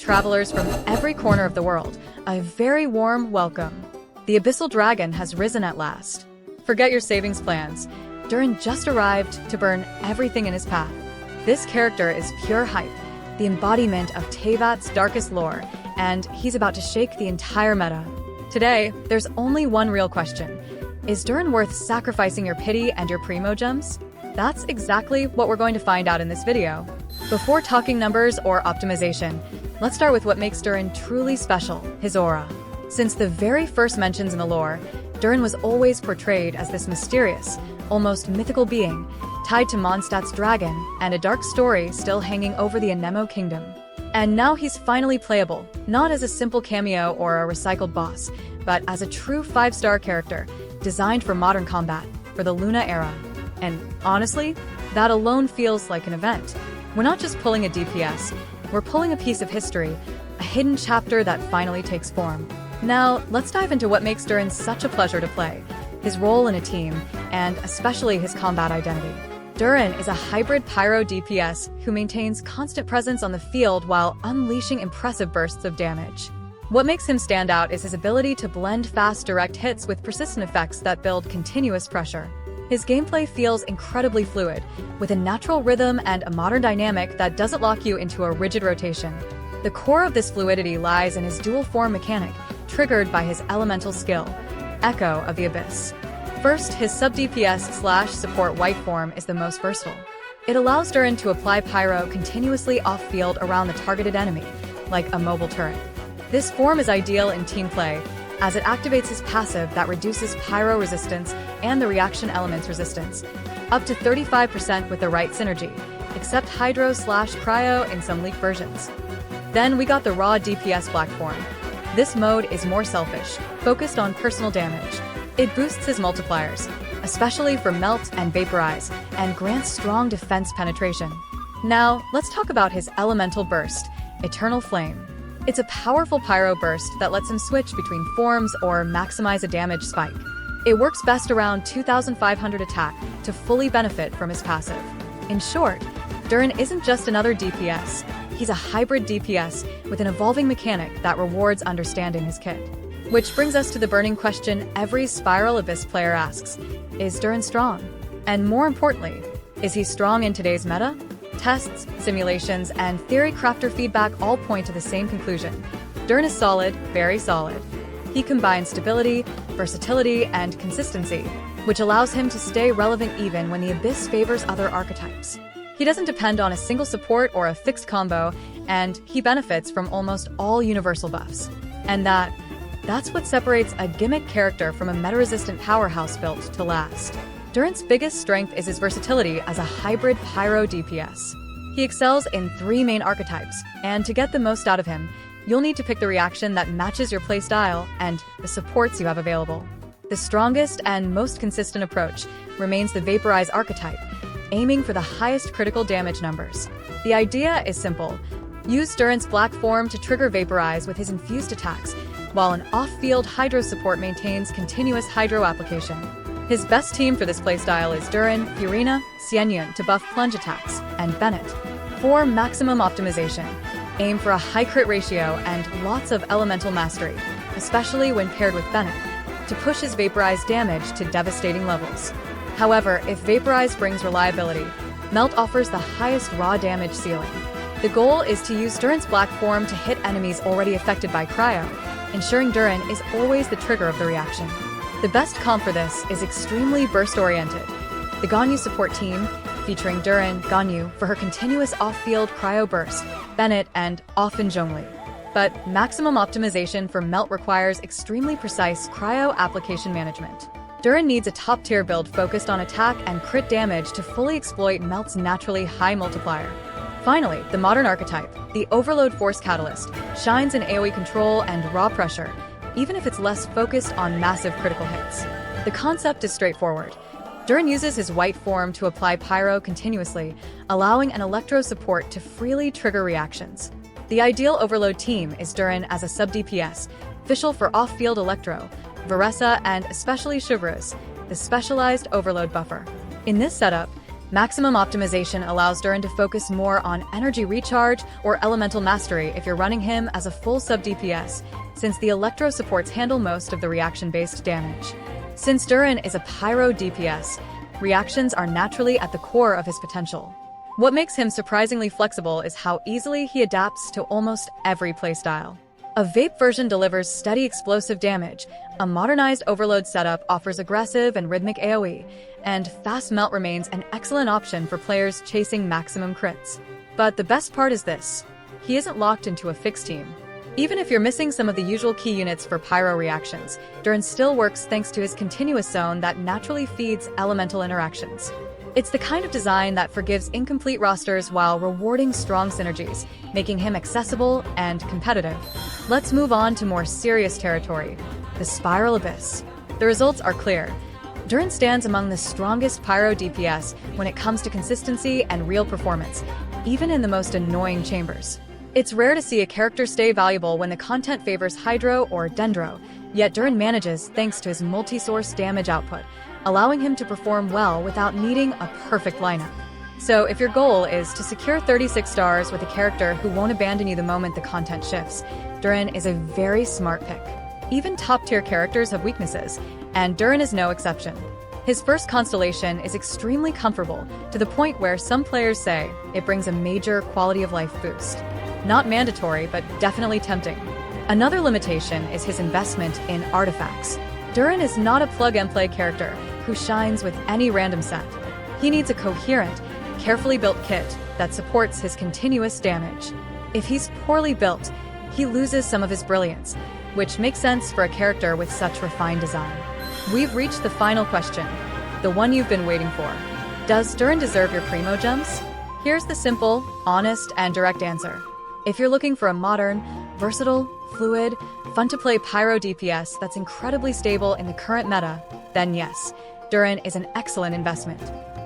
travelers from every corner of the world a very warm welcome. The Abyssal Dragon has risen at last. Forget your savings plans. Durin just arrived to burn everything in his path. This character is pure hype, the embodiment of Teyvat's darkest lore, and he's about to shake the entire meta. Today, there's only one real question. Is Durin worth sacrificing your pity and your primogems? That's exactly what we're going to find out in this video. Before talking numbers or optimization, let's start with what makes Durin truly special, his aura. Since the very first mentions in the lore, Durin was always portrayed as this mysterious, almost mythical being, tied to Mondstadt's dragon and a dark story still hanging over the Anemo kingdom. And now he's finally playable, not as a simple cameo or a recycled boss, but as a true 5-star character, designed for modern combat, for the Luna era. And honestly, that alone feels like an event. We're not just pulling a DPS, we're pulling a piece of history, a hidden chapter that finally takes form. Now, let's dive into what makes Durin such a pleasure to play, his role in a team, and especially his combat identity. Durin is a hybrid Pyro DPS who maintains constant presence on the field while unleashing impressive bursts of damage. What makes him stand out is his ability to blend fast direct hits with persistent effects that build continuous pressure. His gameplay feels incredibly fluid, with a natural rhythm and a modern dynamic that doesn't lock you into a rigid rotation. The core of this fluidity lies in his dual form mechanic, triggered by his elemental skill, Echo of the Abyss. First, his sub-DPS/support white form is the most versatile. It allows Durin to apply Pyro continuously off-field around the targeted enemy, like a mobile turret. This form is ideal in team play, as it activates his passive that reduces Pyro resistance and the reaction element's resistance, up to 35% with the right synergy, except Hydro/Cryo in some leaked versions. Then we got the raw DPS black form. This mode is more selfish, focused on personal damage. It boosts his multipliers, especially for Melt and Vaporize, and grants strong defense penetration. Now, let's talk about his elemental burst, Eternal Flame. It's a powerful Pyro burst that lets him switch between forms or maximize a damage spike. It works best around 2,500 attack to fully benefit from his passive. In short, Durin isn't just another DPS, he's a hybrid DPS with an evolving mechanic that rewards understanding his kit. Which brings us to the burning question every Spiral Abyss player asks, is Durin strong? And more importantly, is he strong in today's meta? Tests, simulations, and theory crafter feedback all point to the same conclusion. Durin is solid, very solid. He combines stability, versatility, and consistency, which allows him to stay relevant even when the Abyss favors other archetypes. He doesn't depend on a single support or a fixed combo, and he benefits from almost all universal buffs. And that's what separates a gimmick character from a meta-resistant powerhouse built to last. Durin's biggest strength is his versatility as a hybrid Pyro DPS. He excels in 3 main archetypes, and to get the most out of him, you'll need to pick the reaction that matches your playstyle and the supports you have available. The strongest and most consistent approach remains the Vaporize archetype, aiming for the highest critical damage numbers. The idea is simple. Use Durin's black form to trigger Vaporize with his infused attacks, while an off-field Hydro support maintains continuous Hydro application. His best team for this playstyle is Durin, Furina, Xianyun to buff plunge attacks, and Bennett. For maximum optimization, aim for a high crit ratio and lots of elemental mastery, especially when paired with Bennett, to push his Vaporize damage to devastating levels. However, if Vaporize brings reliability, Melt offers the highest raw damage ceiling. The goal is to use Durin's black form to hit enemies already affected by Cryo, ensuring Durin is always the trigger of the reaction. The best comp for this is extremely burst-oriented. The Ganyu support team, featuring Durin, Ganyu for her continuous off-field Cryo burst, Bennett, and often Zhongli. But maximum optimization for Melt requires extremely precise Cryo application management. Durin needs a top-tier build focused on attack and crit damage to fully exploit Melt's naturally high multiplier. Finally, the modern archetype, the Overload Force Catalyst, shines in AoE control and raw pressure, even if it's less focused on massive critical hits. The concept is straightforward. Durin uses his white form to apply Pyro continuously, allowing an Electro support to freely trigger reactions. The ideal Overload team is Durin as a sub-DPS, official for off-field Electro, Veresa, and especially Chivalrous, the specialized Overload buffer. In this setup, Maximum optimization allows Durin to focus more on energy recharge or elemental mastery if you're running him as a full sub DPS, since the Electro supports handle most of the reaction-based damage. Since Durin is a Pyro DPS, reactions are naturally at the core of his potential. What makes him surprisingly flexible is how easily he adapts to almost every playstyle. A vape version delivers steady explosive damage, a modernized overload setup offers aggressive and rhythmic AoE, and fast melt remains an excellent option for players chasing maximum crits. But the best part is this: he isn't locked into a fixed team. Even if you're missing some of the usual key units for Pyro reactions, Durin still works thanks to his continuous zone that naturally feeds elemental interactions. It's the kind of design that forgives incomplete rosters while rewarding strong synergies, making him accessible and competitive. Let's move on to more serious territory, the Spiral Abyss. The results are clear. Durin stands among the strongest Pyro DPS when it comes to consistency and real performance, even in the most annoying chambers. It's rare to see a character stay valuable when the content favors Hydro or Dendro, yet Durin manages thanks to his multi-source damage output, allowing him to perform well without needing a perfect lineup. So if your goal is to secure 36 stars with a character who won't abandon you the moment the content shifts, Durin is a very smart pick. Even top-tier characters have weaknesses, and Durin is no exception. His first constellation is extremely comfortable, to the point where some players say it brings a major quality-of-life boost. Not mandatory, but definitely tempting. Another limitation is his investment in artifacts. Durin is not a plug-and-play character who shines with any random set. He needs a coherent, carefully built kit that supports his continuous damage. If he's poorly built, he loses some of his brilliance, which makes sense for a character with such refined design. We've reached the final question, the one you've been waiting for. Does Durin deserve your primogems? Here's the simple, honest, and direct answer. If you're looking for a modern, versatile, fluid, fun-to-play Pyro DPS that's incredibly stable in the current meta, then yes, Durin is an excellent investment.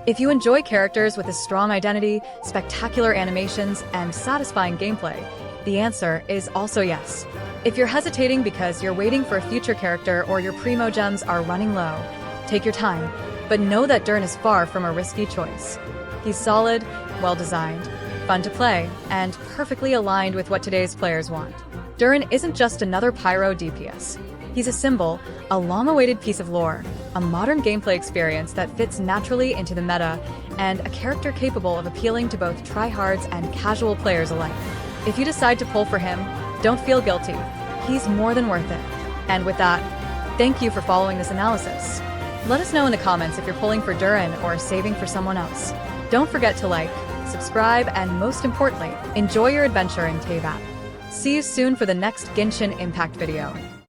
If you enjoy characters with a strong identity, spectacular animations, and satisfying gameplay, the answer is also yes. If you're hesitating because you're waiting for a future character or your primogems are running low, take your time, but know that Durin is far from a risky choice. He's solid, well-designed, fun to play, and perfectly aligned with what today's players want. Durin isn't just another Pyro DPS. He's a symbol, a long-awaited piece of lore, a modern gameplay experience that fits naturally into the meta, and a character capable of appealing to both tryhards and casual players alike. If you decide to pull for him, don't feel guilty. He's more than worth it. And with that, thank you for following this analysis. Let us know in the comments if you're pulling for Durin or saving for someone else. Don't forget to like, subscribe, and most importantly, enjoy your adventure in Teyvat. See you soon for the next Genshin Impact video.